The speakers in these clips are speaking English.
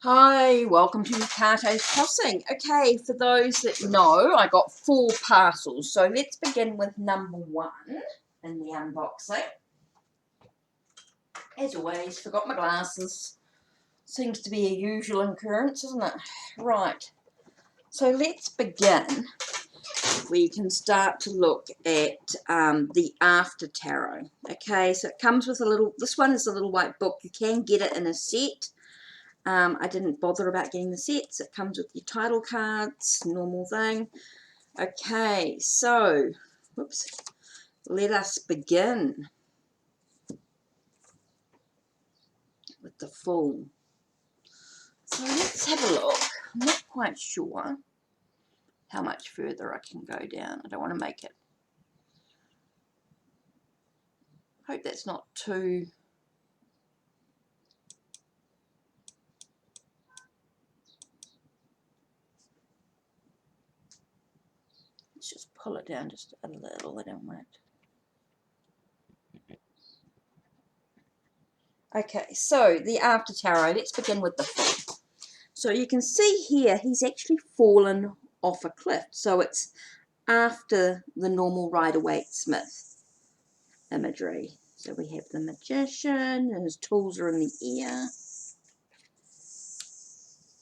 Hi, welcome to HeKate's Crossing. Okay, for those that know, I got 4 parcels. So let's begin with number 1 in the unboxing. As always, forgot my glasses. Seems to be a usual occurrence, isn't it? Right, so let's begin. We can start to look at the After Tarot. Okay, so it comes with a little, this one is a little white book. You can get it in a set. I didn't bother about getting the sets. It comes with your title cards, normal thing. Okay, so, whoops, let us begin with the full. So let's have a look. I'm not quite sure how much further I can go down. I don't want to make it. I hope that's not too... Let's just pull it down just a little. I don't want it. Okay, so the After Tarot. Let's begin with the full. So you can see here he's actually fallen off a cliff. So it's after the normal Rider-Waite-Smith imagery. So we have the Magician, and his tools are in the air.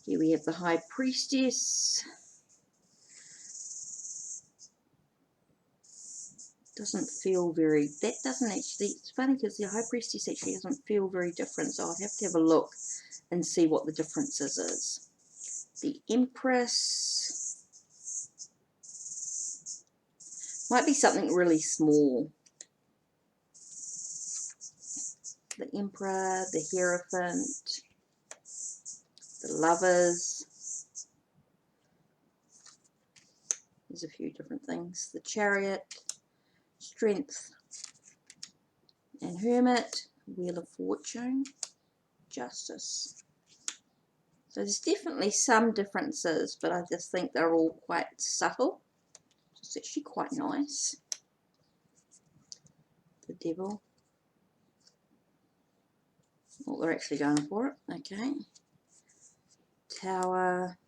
Here we have the High Priestess. Doesn't feel very, that doesn't actually, it's funny because the High Priestess actually doesn't feel very different, so I'll have to have a look and see what the differences is. The Empress. Might be something really small. The Emperor, the Hierophant, the Lovers. There's a few different things. The Chariot, Strength, and Hermit, Wheel of Fortune, Justice. So there's definitely some differences, but I just think they're all quite subtle. It's actually quite nice. The Devil. Oh, they're actually going for it. Okay. Tower,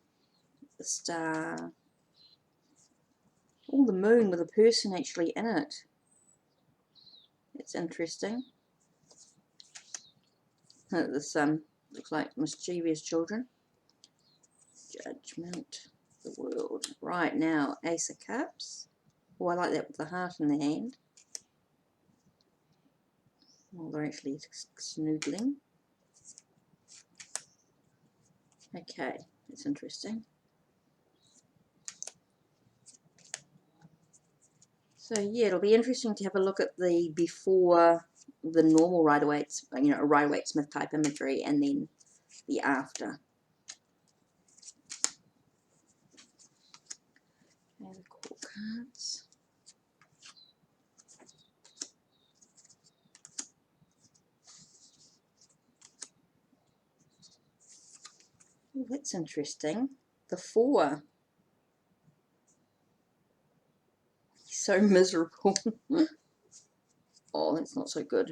the Star. Oh, the Moon with a person actually in it. It's interesting. The Sun looks like mischievous children. Judgment, the World. Right now, Ace of Cups. Oh, I like that with the heart in the hand. Oh, they're actually snoodling. Okay, that's interesting. So yeah, it'll be interesting to have a look at the before the normal Rider-Waite, Rider-Waite-Smith type imagery, and then the after. Okay, the court cards. Oh, that's interesting. The 4. He's so miserable. Oh, that's not so good.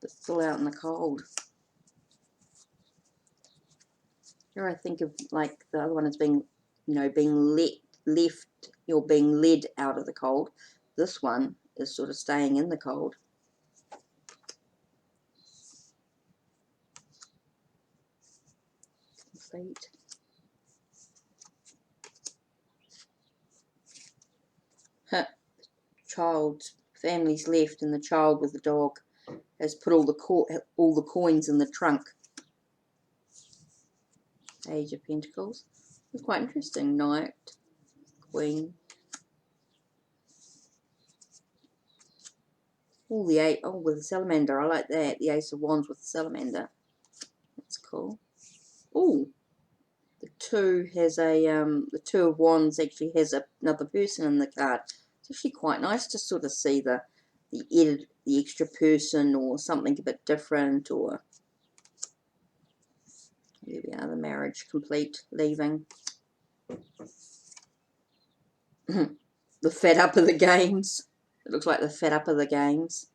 But still out in the cold. Here I think of like the other one as being, being left, you're being led out of the cold. This one is sort of staying in the cold. Complete. Child, family's left, and the child with the dog has put all the coins in the trunk. Age of Pentacles. It's quite interesting. Knight, Queen. Oh, the 8. Oh, with the salamander. I like that. The Ace of Wands with the salamander. That's cool. Oh, the 2 has a the 2 of Wands actually has another person in the card. It's actually quite nice to sort of see the extra person or something a bit different. Or here we are, the marriage complete, leaving. The fed up of the games. It looks like the fed up of the games.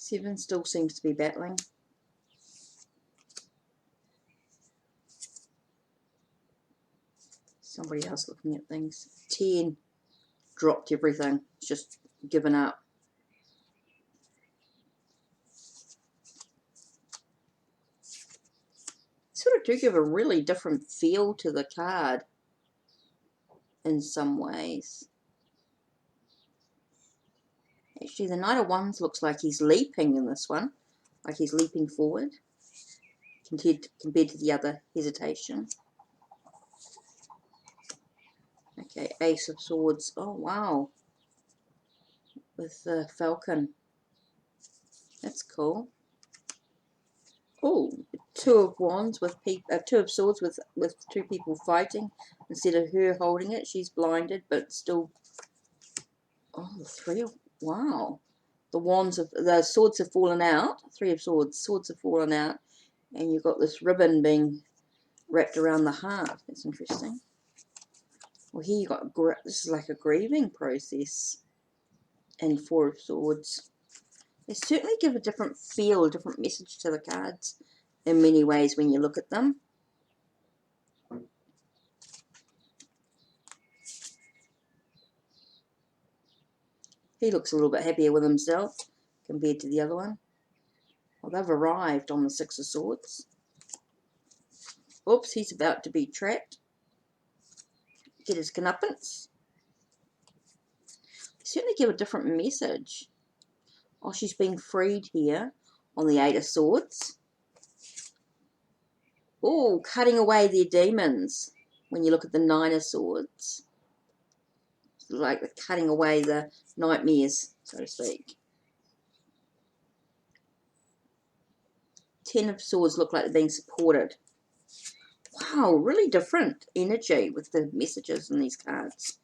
7 still seems to be battling. Somebody else looking at things. 10 dropped everything. It's just given up. Sort of do give a really different feel to the card in some ways. Actually, the Knight of Wands looks like he's leaping in this one, like he's leaping forward compared to the other hesitation. Okay, Ace of Swords. Oh wow, with the Falcon. That's cool. Oh, 2 of Wands with people, 2 of Swords with 2 people fighting instead of her holding it. She's blinded, but still. Oh, the 3 of, wow. The swords have fallen out. 3 of Swords. Swords have fallen out, and you've got this ribbon being wrapped around the heart. That's interesting. Well, here you got this is like a grieving process. And 4 of Swords. They certainly give a different feel, a different message to the cards in many ways when you look at them. He looks a little bit happier with himself compared to the other one. Well, they've arrived on the 6 of Swords. Oops, he's about to be trapped. Get his comeuppance. They certainly give a different message. Oh, she's being freed here on the 8 of Swords. Oh, cutting away their demons. When you look at the 9 of Swords. It's like they're cutting away the nightmares, so to speak. 10 of Swords look like they're being supported. Wow, really different energy with the messages in these cards.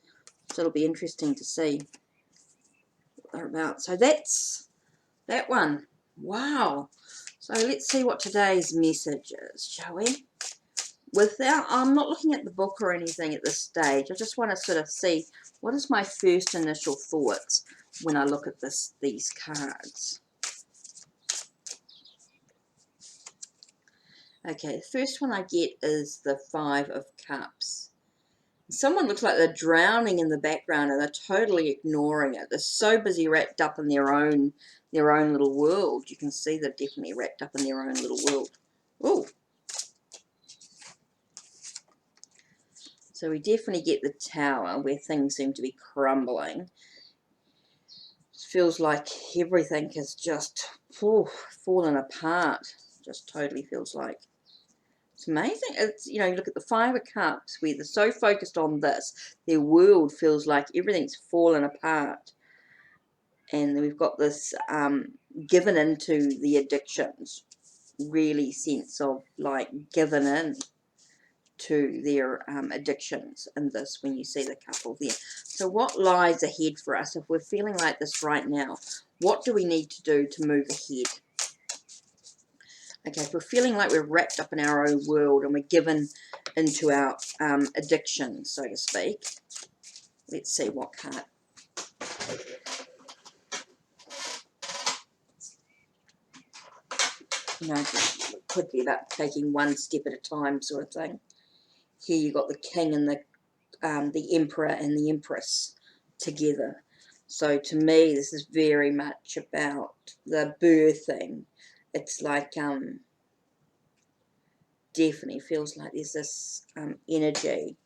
So it'll be interesting to see what they're about. So that's that one. Wow. So let's see what today's message is, shall we? I'm not looking at the book or anything at this stage. I just want to sort of see what is my first initial thoughts when I look at these cards. Okay, the first one I get is the 5 of Cups. Someone looks like they're drowning in the background and they're totally ignoring it. They're so busy wrapped up in their own little world. You can see they're definitely wrapped up in their own little world. Oh. So we definitely get the Tower where things seem to be crumbling. It feels like everything has just fallen apart. Just totally feels like. It's amazing. It's, you know, you look at the 5 of Cups where they're so focused on this, their world feels like everything's fallen apart. And we've got this given into the addictions, really sense of like given in to their addictions in this when you see the couple there. So what lies ahead for us if we're feeling like this right now? What do we need to do to move ahead? Okay, if we're feeling like we're wrapped up in our own world and we're given into our addiction, so to speak, let's see what card. You know, it could be about taking one step at a time sort of thing. Here you've got the King and the Emperor and the Empress together. So to me, this is very much about the birthing. It's like definitely feels like there's this energy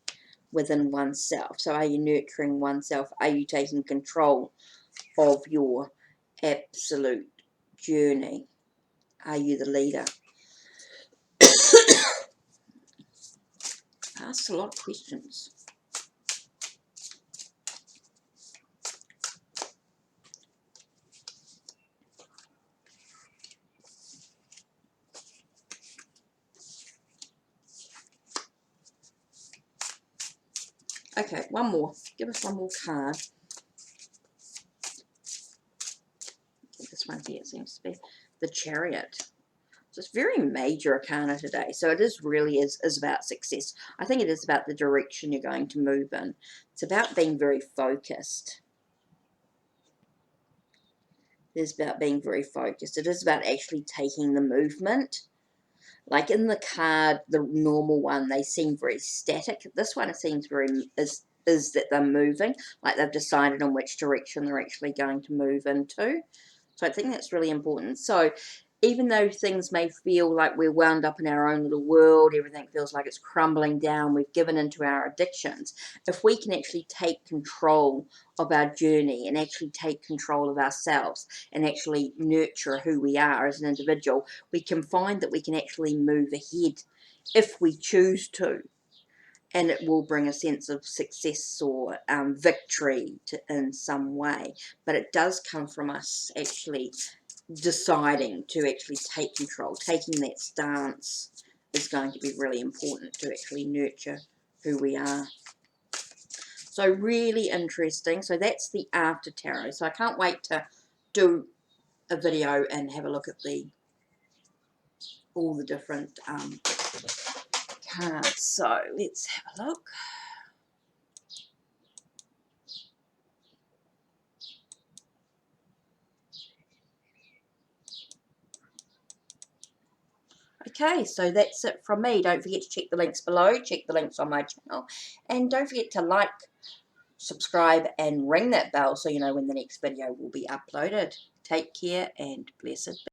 within oneself. So are you nurturing oneself? Are you taking control of your absolute journey? Are you the leader? Asked a lot of questions. Okay, one more. Give us one more card. This one here seems to be the Chariot. So it's very major arcana today. So it really is about success. I think it is about the direction you're going to move in. It's about being very focused. It is about being very focused. It is about actually taking the movement. Like in the card, the normal one, they seem very static. This one, it seems very, is that they're moving, like they've decided on which direction they're actually going to move into. So I think that's really important. So even though things may feel like we're wound up in our own little world, everything feels like it's crumbling down, we've given into our addictions, if we can actually take control of our journey and actually take control of ourselves and actually nurture who we are as an individual, we can find that we can actually move ahead if we choose to. And it will bring a sense of success or victory in some way. But it does come from us actually deciding to actually take control. Taking that stance is going to be really important to actually nurture who we are. So really interesting. So that's the after tarot. So I can't wait to do a video and have a look at all the different cards. So let's have a look. Okay, so that's it from me. Don't forget to check the links below, check the links on my channel, and don't forget to like, subscribe, and ring that bell so you know when the next video will be uploaded. Take care and blessed be.